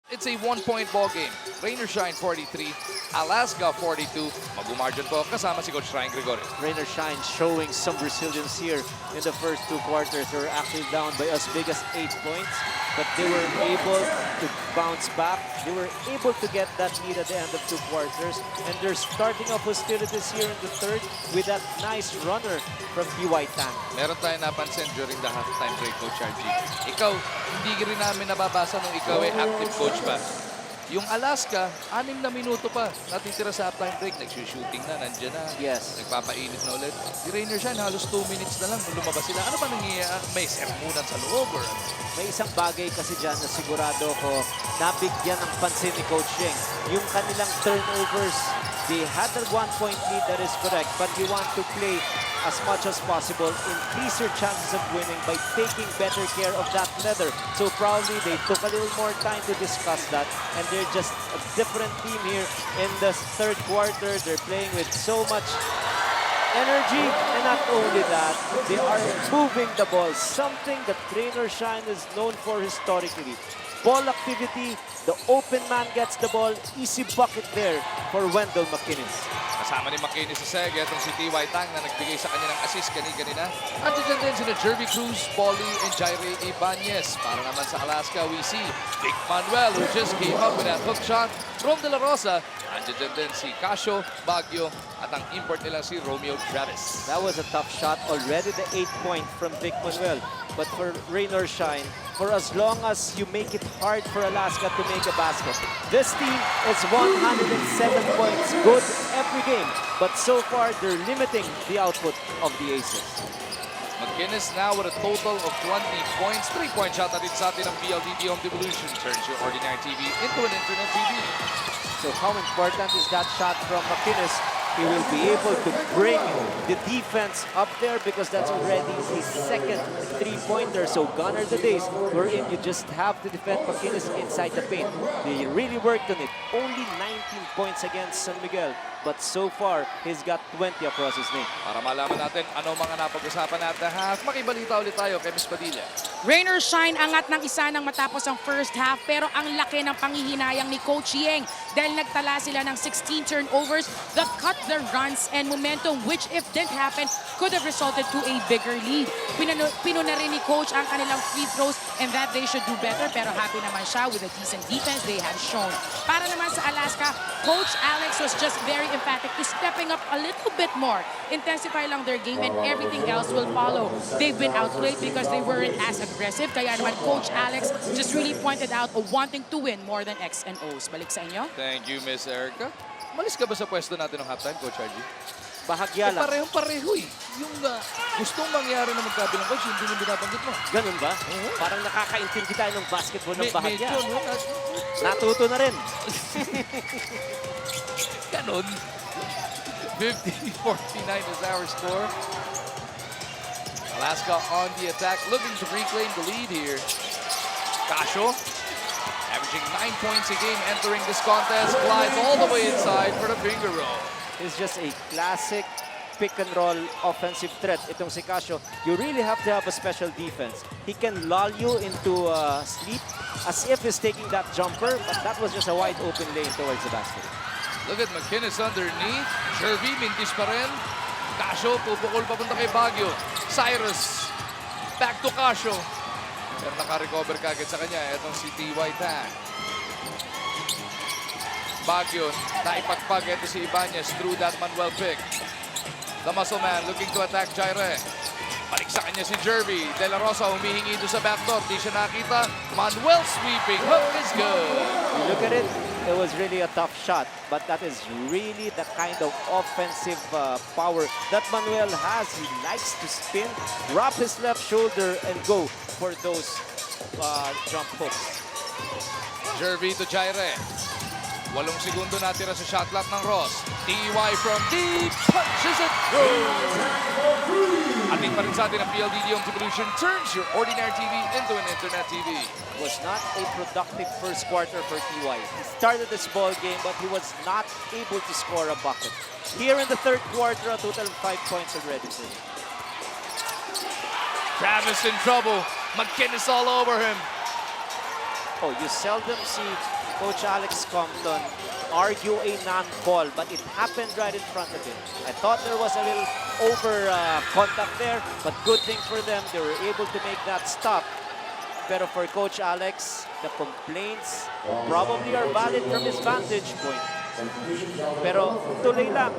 It's a one-point ball game. Rain or Shine 43, Alaska 42. Mag-margin to kasama si Coach Ryan Gregorio. Rain or Shine showing some resilience here in the first two quarters. They were actually down by as big as 8 points, but they were able to bounce back. They were able to get that lead at the end of two quarters, and they're starting off hostilities here in the third with that nice runner from PY Tang. Meron tayong napansin during the halftime break, Coach RG. Ikaw, hindi rin namin nababasa nung ikaw ay active coach pa. Yung Alaska, 6 na minuto pa natitira sa halftime break. Nagsushooting na, nandiyan na. Yes. Nagpapainit na ulit. Si Rain or Shine, halos 2 minutes na lang nung lumabas sila. Ano ba nangyayari? May sermunan sa loob or ano? May isang bagay kasi dyan na sigurado ko nabigyan ng pansin ni Coach Yeng. Yung kanilang turnovers, they had a 1-point lead, that is correct, but you want to play as much as possible, increase your chances of winning by taking better care of that leather. So probably they took a little more time to discuss that, and they're just a different team here in the third quarter. They're playing with so much energy, and not only that, they are moving the ball, something that Rain or Shine is known for historically. Ball activity, the open man gets the ball, easy bucket there for Wendell McInnes. Kasama ni McKinney sa SEG, itong si TY Tang na nagbigay sa kanya ng assist kanina. At dyan din sina Jervy Cruz, Paulie, and Jaire Ibanez. Para naman sa Alaska, we see Vic Manuel, who just came up with that hook shot from De La Rosa. Andiyan din si Casio, Baguio, at ang import nila si Romeo Travis. That was a tough shot. Already the 8-point from Vic Manuel. But for Rain or Shine, for as long as you make it hard for Alaska to make a basket, this team is 107 points good every game. But so far, they're limiting the output of the Aces. McInnes now with a total of 20 points. 3-point shot na din sa atin ng PLDT Home Devolution. Turns your ordinary TV into an internet TV. So how important is that shot from McInnes? He will be able to bring the defense up there because that's already his second three-pointer. So gone are the days wherein you just have to defend McInnes inside the paint. They really worked on it. Only 19 points against San Miguel. But so far, he's got 20 across his name. Para malaman natin ano mga napag-usapan natin half, makibalita ulit tayo kay Miss Padilla. Rain or Shine, angat ng isa nang matapos ang first half, pero ang laki ng panghihinayang ni Coach Yeng dahil nagtala sila ng 16 turnovers that cut their runs and momentum, which if didn't happen, could have resulted to a bigger lead. Pinuna rin ni Coach ang kanilang free throws and that they should do better, pero happy naman siya with a decent defense they have shown. Para naman sa Alaska, Coach Alex was just very emphatic to stepping up a little bit more. Intensify lang their game and everything else will follow. They've been outplayed because they weren't as aggressive. Kaya naman Coach Alex just really pointed out wanting to win more than X and O's. Balik sa inyo. Thank you, Miss Erica. Malis ka ba sa pwesto natin ng halftime, Coach RG? Bahagya lang. Parehong-pareho eh. Yung gustong mangyari na magkabilang coach, hindi mo binabanggit mo. Ganun ba? Parang nakakaintindi tayo ng basketball ng bahagya. Medyo, no? Natuto na rin. Ganon. 50-49 is our score. Alaska on the attack, looking to reclaim the lead here. Casio, averaging 9 points a game entering this contest, glides all the way inside for the finger roll. It's just a classic pick-and-roll offensive threat. Itong si Casio, you really have to have a special defense. He can lull you into sleep as if he's taking that jumper, but that was just a wide-open lane towards the basket. Look at McInnes underneath. Jervy, mintis pa rin. Casio, pupukol papunta kay Baguio. Cyrus, back to Casio. Pero naka-recover kagad sa kanya. Itong si TY Tang. Baguio, naipagpag. Ito si Ibanez through that Manuel pick. The muscle man looking to attack Jaire. Balik sa kanya si Jervy. De La Rosa humihingi doon sa backdoor. Di siya nakita. Manuel sweeping. Hook is good. You look at it, it was really a tough shot, but that is really the kind of offensive power that Manuel has. He likes to spin, drop his left shoulder, and go for those jump hooks. Jervy to Jaire. 8 segundo natira sa shot clock ng Ross. TY from deep, punches it through. Ating pa rin sa atin ang PLDT Home Devolution turns your ordinary TV into an internet TV. Was not a productive first quarter for TY. He started this ball game, but he was not able to score a bucket. Here in the third quarter, a total of 5 points already for him. Travis in trouble. McInnes all over him. Oh, you seldom see Coach Alex Compton argue a non-call, but it happened right in front of him. I thought there was a little over contact there, but good thing for them, they were able to make that stop. Pero for Coach Alex, the complaints probably are valid from his vantage point. Pero tuloy lang,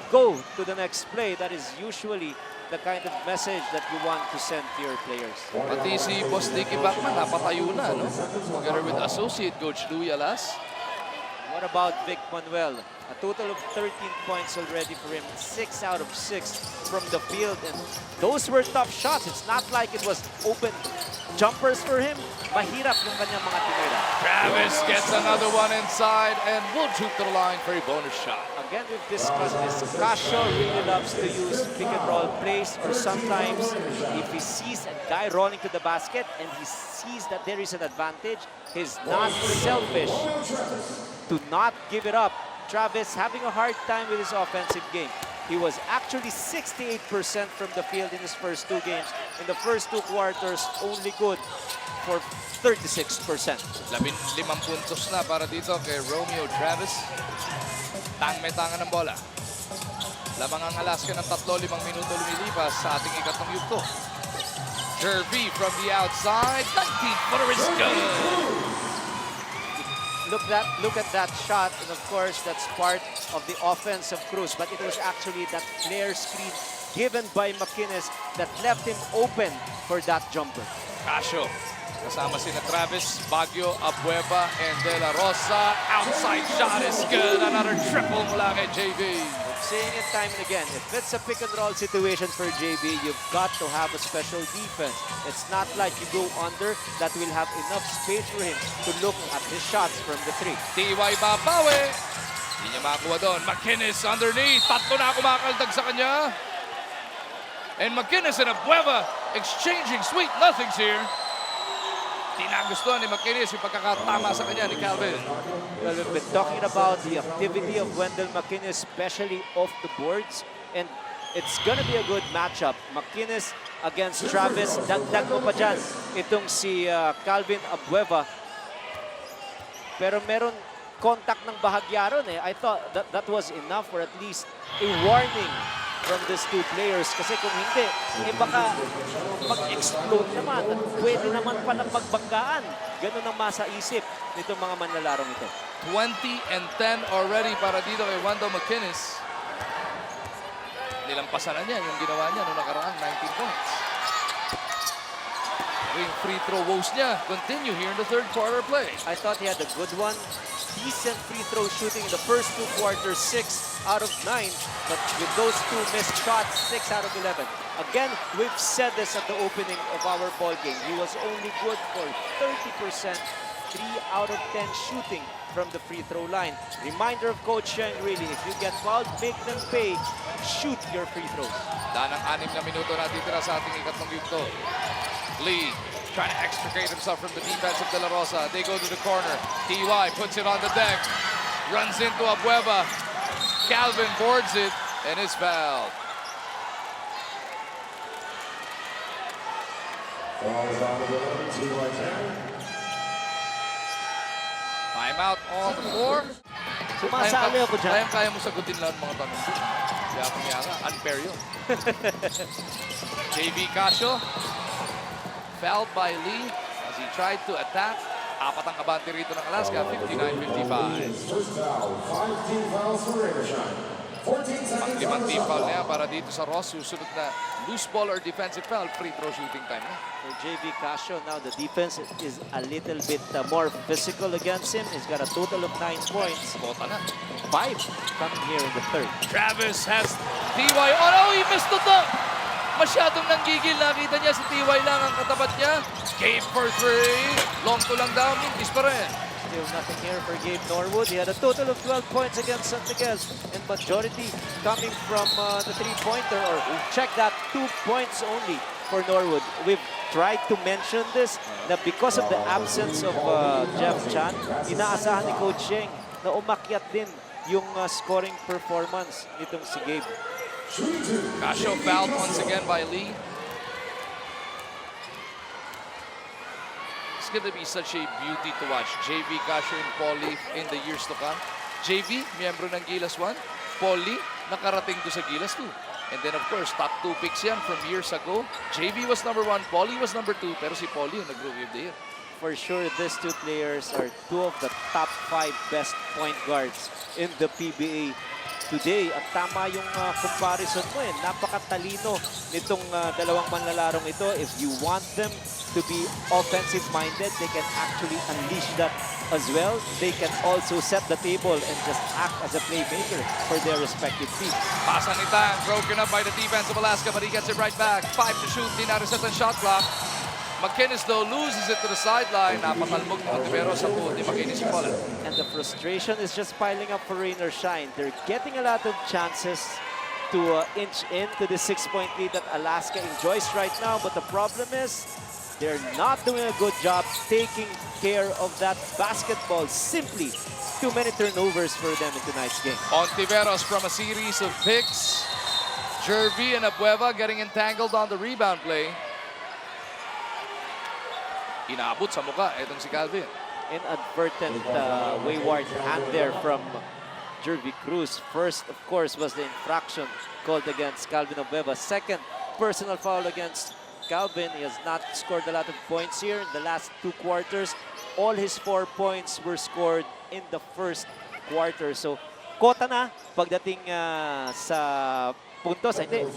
go to the next play. That is usually the kind of message that you want to send to your players. Pati si Boss Dicky Bachman, napatayo na, no? Together with associate coach Louie Alas. What about Vic Manuel? A total of 13 points already for him. 6 out of 6 from the field. And those were tough shots. It's not like it was open jumpers for him. Mahirap yung kanyang mga tinira. Travis gets another one inside and will shoot to the line for a bonus shot. Again, we've discussed this. Casio really loves to use pick and roll plays, or sometimes if he sees a guy rolling to the basket and he sees that there is an advantage, he's not selfish to not give it up. Travis having a hard time with his offensive game. He was actually 68% from the field in his first 2 games. In the first 2 quarters, only good for 36%. 15 puntos na para dito kay Romeo Travis. Tang-metanga ng bola. Lamang ang Alaska ng 3-5 minuto lumilipas sa ating ikatlong yugto. Jervy from the outside. 19-footer is good. Look at that shot, and of course, that's part of the offensive cruise. But it was actually that flare screen given by McInnes that left him open for that jumper. Casio. Kasama sina Travis, Baguio, Abueva, and De La Rosa. Outside shot is good. Another triple mula kay JB. Saying it time and again, if it's a pick and roll situation for JB, you've got to have a special defense. It's not like you go under that will have enough space for him to look at his shots from the 3. TY babawi. Hindi niya makakuha doon. McInnes underneath. 3 na kumakaldag sa kanya. And McInnes and Abueva exchanging sweet nothings here. Tinagustuhan ni McInnes yung pagkakatama sa kanya ni Calvin. Well, we've been talking about the activity of Wendell McInnes, especially off the boards. And it's gonna be a good matchup. McInnes against Travis. Dagdag mo pa dyan itong si Calvin Abueva. Pero meron contact ng bahagya ron eh. I thought that was enough for at least a warning from these 2 players. Kasi kung hindi, eh baka mag-explode naman. At pwede naman palang magbanggaan. Ganun ang masaisip nitong mga manlalarong ito. 20-10 already para dito kay Wendell McInnes. Nilampasan na niya yung ginawa niya noong nakaraang 19 points. Yung free throw woes niya continue here in the 3rd quarter play. I thought he had a good one. Decent free throw shooting in the first 2 quarters, 6 out of 9. But with those 2 missed shots, 6 out of 11. Again, we've said this at the opening of our ball game. He was only good for 30%, 3 out of 10 shooting from the free throw line. Reminder of Coach Sheng, really, if you get fouled, make them pay. Shoot your free throws. Dahil ang 6 na minuto natitira sa ating ikatlong yugto. Lee trying to extricate himself from the defense of De La Rosa. They go to the corner. TY puts it on the deck. Runs into Abueva. Calvin boards it and is fouled. Timeout on the floor. Sumasali ako dyan. Kaya mo sagutin lang mga tanong. Kaya ako nga, unfair yun. JB Casio. Fouled by Lee as he tried to attack. 4 ang kabante rito ng Alaska, 59-55. 5 team foul na yan para dito sa Ross. Susunod na loose ball or defensive foul, free throw shooting time na. For JB Casio, now the defense is a little bit more physical against him. He's got a total of 9 points. Bota na. 5 coming here in the 3rd. Travis has TY. Oh no, he missed the dunk! Masyadong nanggigil. Nakita niya si TY lang ang katapat niya. Gabe for 3. Long to lang down. Mintis pa rin. Still nothing here for Gabe Norwood. He had a total of 12 points against San Miguel. And majority coming from the 3-pointer. Or check that, 2 points only for Norwood. We've tried to mention this na because of the absence of Jeff Chan, inaasahan ni Coach Sheng na umakyat din yung scoring performance nitong si Gabe. Casio fouled once again by Lee. It's gonna be such a beauty to watch. JV, Casio, and Polly in the years to come. JV, miyembro ng Gilas 1. Polly, nakarating to sa Gilas 2. And then of course, top 2 picks yan from years ago. JV was number 1, Polly was number 2, pero si Polly yung nag-rookie of the year. For sure, these two players are two of the top 5 best point guards in the PBA today. At tama yung comparison mo eh. Napakatalino nitong dalawang manlalarong ito. If you want them to be offensive-minded, they can actually unleash that as well. They can also set the table and just act as a playmaker for their respective teams. Pasa ni Tang, broken up by the defense of Alaska, but he gets it right back. 5 to shoot, Ynares at ang shot clock. McInnes though loses it to the sideline. Napatalbog ng Antipolo sa puot ni McInnes yung bola. And the frustration is just piling up for Rain or Shine. They're getting a lot of chances to inch into the 6-point lead that Alaska enjoys right now. But the problem is they're not doing a good job taking care of that basketball. Simply too many turnovers for them in tonight's game. Ontiveros from a series of picks. Jervy and Abueva getting entangled on the rebound play. Inaabot sa mukha itong si Calvin. Inadvertent wayward hand there from Jervy Cruz. First, of course, was the infraction called against Calvin Abueva. Second, personal foul against Calvin. He has not scored a lot of points here in the last 2 quarters. All his 4 points were scored in the first quarter. So, kota na pagdating sa puntos. Hindi. 9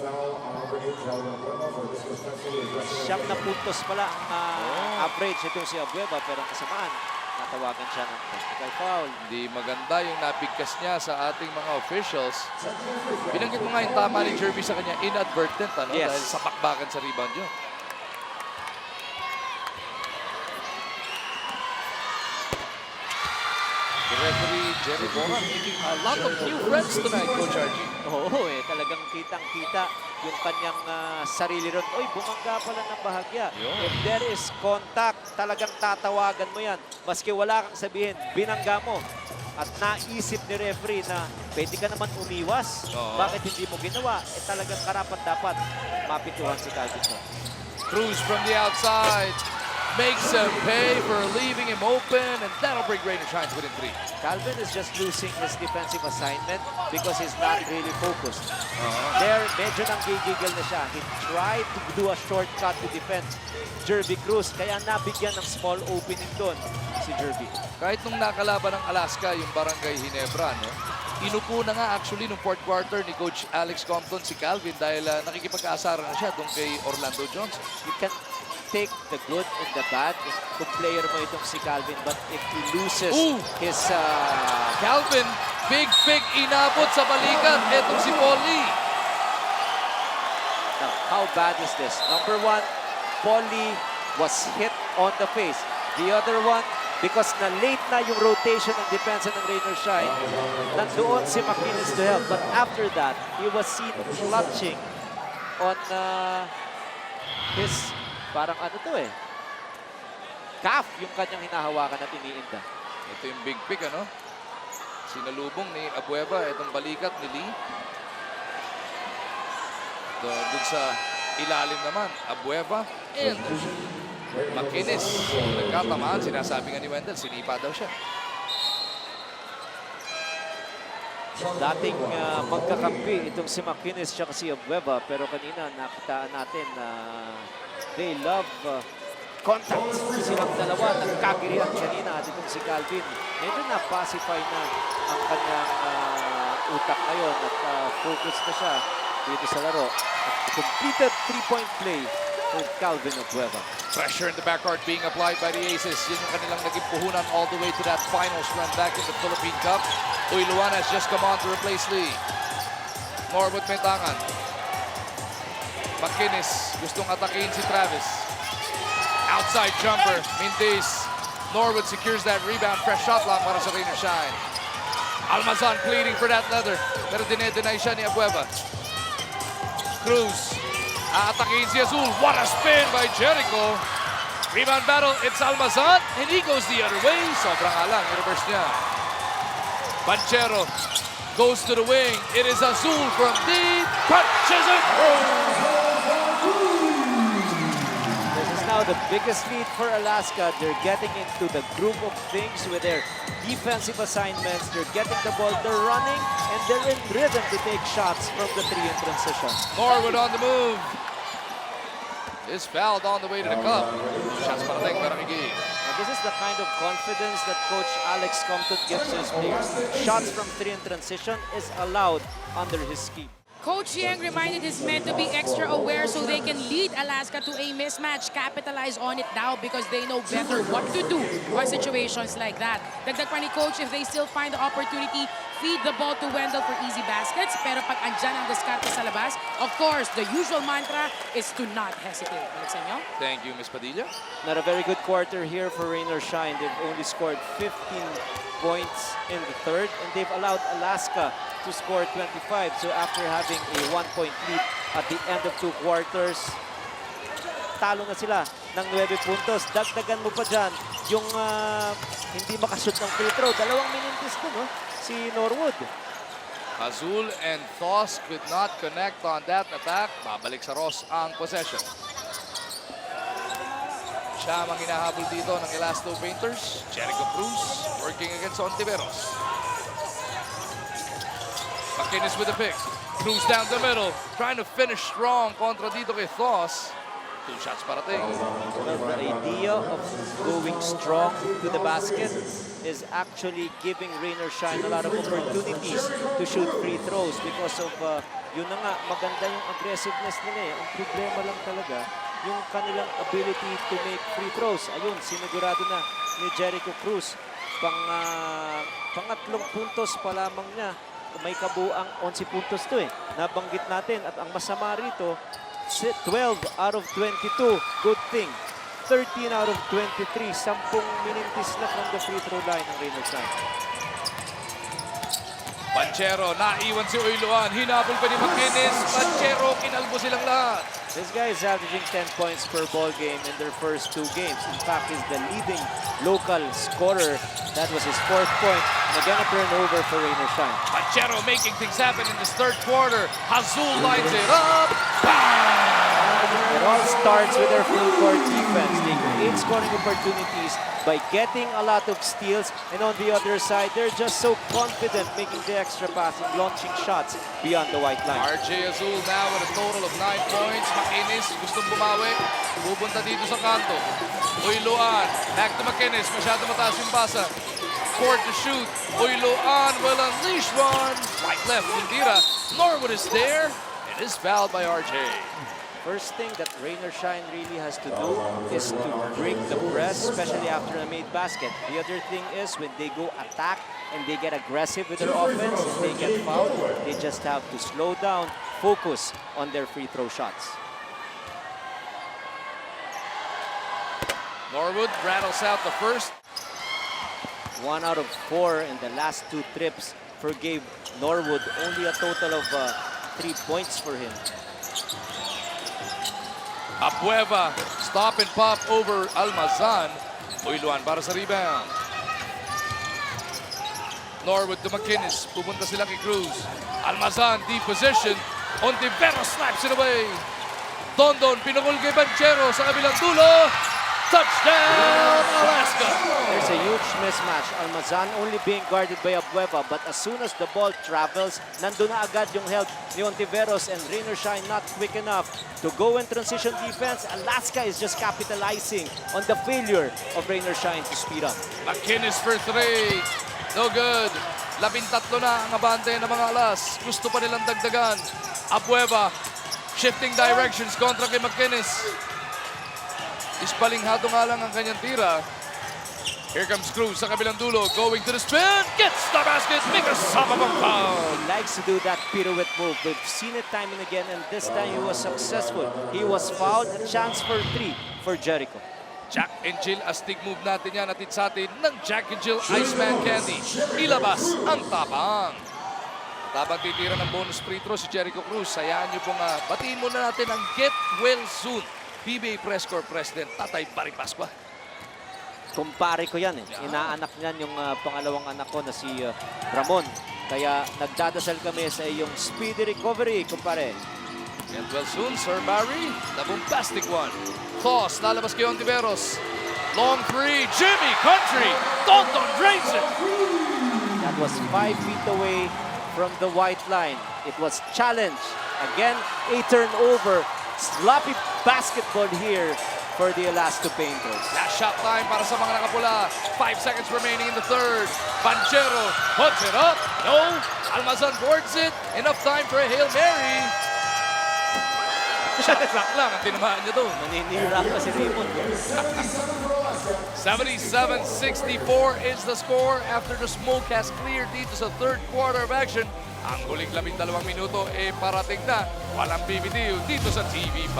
na puntos pala ang average itong si Abueva, pero ang kasamaan, natawagan siya ng technical foul. Hindi maganda yung nabigkas niya sa ating mga officials. Binanggit mo nga yung tama ni Jervy sa kanya, inadvertent, ano? Yes. Dahil sapakbakan sa rebound yun. The referee, Jerry Boran, making a lot of new friends tonight, Coach Archie. Oo, talagang kitang-kita yung kanyang sarili ron. Oy, bumangga pala ng bahagya. Yun. If there is contact, talagang tatawagan mo yan. Maski wala kang sabihin, binangga mo. At naisip ni referee na pwede ka naman umiwas. Oo. Bakit hindi mo ginawa? Talagang karapat-dapat mapituhan si Calvin. Cruz from the outside makes him pay for leaving him open, and that'll bring Rain or Shine within 3. Calvin is just losing his defensive assignment because he's not really focused. There, medyo nang gigigil na siya. He tried to do a shortcut to defend Jervy Cruz, kaya nabigyan ng small opening doon si Jervy. Kahit nung nakalaban ng Alaska, yung Barangay Ginebra, no? Inupo na nga actually nung 4th quarter ni Coach Alex Compton si Calvin dahil nakikipag-aasaran na siya doon kay Orlando Jones. You can take the good and the bad kung player mo itong si Calvin, but if he loses his... Calvin, big pick, inabot sa balikat. Etong si Polly. Now, how bad is this? Number 1, Polly was hit on the face. The other one, because na late na yung rotation ng defense ng Rain or Shine, nandoon si McInnes to help. But after that, he was seen clutching on his, parang ano to calf yung kanyang hinahawakan at iniinda. Ito yung big pick, ano? Sinalubong ni Abueva. Itong balikat ni Lee. Doon sa ilalim naman, Abueva and McInnes. Nagkatamaan, sinasabi nga ni Wendell, sinipa daw siya. Dating magkakampi itong si McInnes at si Abueva, pero kanina nakitaan natin na they love contact. Silang dalawa nagkagirian kanina at itong si Calvin. Medyo na-pacify na ang kanyang utak ngayon at focus na siya dito sa laro. At completed 3-point play for Calvin Abueva. Pressure in the backcourt being applied by the Aces. Yun yung kanilang naging puhunan all the way to that finals run back in the Philippine Cup. Uyluan has just come on to replace Lee. Norwood may tangan. McInnes gustong atakin si Travis. Outside jumper, Mendez. Norwood secures that rebound. Fresh shot block para sa Rain or Shine. Almazan pleading for that leather. Pero dinedeny siya ni Abueva. Cruz. Aatakin si Azul. What a spin by Jericho. Rebound battle. It's Almazan. And he goes the other way. Sobrang alang. I-reverse niya. Banchero goes to the wing. It is Azul from deep. Punches it. This is now now the biggest lead for Alaska. They're getting into the groove of things with their defensive assignments. They're getting the ball, they're running, and they're in rhythm to take shots from the three in transition. Norwood on the move. Is fouled on the way to the cup. Shots parating para kay Gig. And this is the kind of confidence that Coach Alex Compton gives his players. Shots from three in transition is allowed under his scheme. Coach Yang reminded his men to be extra aware so they can lead Alaska to a mismatch, capitalize on it now because they know better what to do on situations like that. Dagdag pa ni Coach, if they still find the opportunity, feed the ball to Wendell for easy baskets. Pero pag andyan ang diskarte sa labas, of course, the usual mantra is to not hesitate. Balik sa inyo. Thank you, Miss Padilla. Not a very good quarter here for Rainer Shine. They've only scored 15 points in the third, and they've allowed Alaska to score 25. So after having a 1-point lead at the end of 2 quarters, talo na sila ng 9 puntos. Dagdagan mo pa dyan yung hindi makashoot ng free throw. 2 minutes ko, no? Si Norwood. Azul and Thos could not connect on that attack. Babalik sa Ross ang possession. Siya ang hinahabol dito ng Elasto Painters. Jericho Cruz working against Ontiveros. McInnes with the pick. Cruz down the middle. Trying to finish strong kontra dito kay Thos. 2 shots parating. Well, the idea of going strong to the basket is actually giving Rainer Shine a lot of opportunities to shoot free throws because of, yun na nga, maganda yung aggressiveness nila eh. Ang problema lang talaga, yung kanilang ability to make free throws. Ayun, sinigurado na ni Jericho Cruz. Pangatlong puntos pa lamang niya. May kabuang 11 puntos to eh. Nabanggit natin at ang masama rito, 12 out of 22. Good thing. 13 out of 23. 10 minintis na from the free throw line ng Rainer Shine. Panchero, naiwan si Oiloan. Hinabol pa ni McInnes. Panchero, kinalbo silang lahat. This guy is averaging 10 points per ball game in their first 2 games. In fact, he's the leading local scorer. That was his 4th point. And again, a turnover for Rainer Shine. Panchero making things happen in this 3rd quarter. Azul lines it up. It all starts with their full court defense. They create scoring opportunities by getting a lot of steals. And on the other side, they're just so confident making the extra passing, launching shots beyond the white line. RJ Azul now with a total of 9 points. McInnes gustong bumawi. Pupunta dito sa kanto. Oiloan, back to McInnes. Masyado mataas yung basa. Court to shoot. Oiloan will unleash one. Right left, Lindira. Norwood is there. It is fouled by RJ. First thing that Rainer Shine really has to do is to break the press, especially after a made basket. The other thing is when they go attack and they get aggressive with their offense and they get fouled, they just have to slow down, focus on their free throw shots. Norwood rattles out the first. 1 out of 4 in the last 2 trips forgave Norwood. Only a total of 3 points for him. Abueva, stop and pop over Almazan. Oiloan para sa rebound. Norwood to McInnes. Pupunta sila kay Cruz. Almazan, deep position. Ontiveros slaps it away. Dondon, pinukul kay Banchero sa kabilang dulo. Touchdown, Alaska! There's a huge mismatch. Almazan only being guarded by Abueva, but as soon as the ball travels, nandun na agad yung help ni Ontiveros, and Rainer Shine not quick enough to go in transition defense. Alaska is just capitalizing on the failure of Rainer Shine to speed up. McInnes for 3. No good. 13 na ang abante ng mga Alas. Gusto pa nilang dagdagan. Abueva, shifting directions kontra kay McInnes. Ispalinghado nga lang ang kanyang tira. Here comes Cruz sa kabilang dulo. Going to the spin. Gets the basket. Make a sababang foul. He likes to do that pirouette move. We've seen it time and again, and this time he was successful. He was fouled. A chance for 3 for Jericho. Jack and Jill, astig move natin yan. Atid sa atin ng Jack and Jill Iceman Candy. Ilabas ang tapang. Tabang titira ng bonus free throw si Jericho Cruz. Hayaan niyo pong batiin muna natin ang Get Well Soon. PBA Press Corps President Tatay Barry Pascua. Kumpare ko yan eh. Inaanak niyan yung pangalawang anak ko na si Ramon. Kaya nagdadasal kami sa iyong speedy recovery, kumpare. Get well soon, Sir Barry. The bombastic one. Toss, lalabas kay Ontiveros. Long three, Jimmy Country. Tonton drains it. That was 5 feet away from the white line. It was challenge. Again, a turnover. Sloppy basketball here for the Alaska Painters. Last shot time para sa mga nakapula. 5 seconds remaining in the third. Banchero puts it up. No. Almazan boards it. Enough time for a Hail Mary. Shot clock lang ang tinamaan niya doon. Maninira pa si Raymond. 77-64 is the score after the smoke has cleared dito sa third quarter of action. Ang huling 12 minuto parating na. Walang bibitiw dito sa TV5.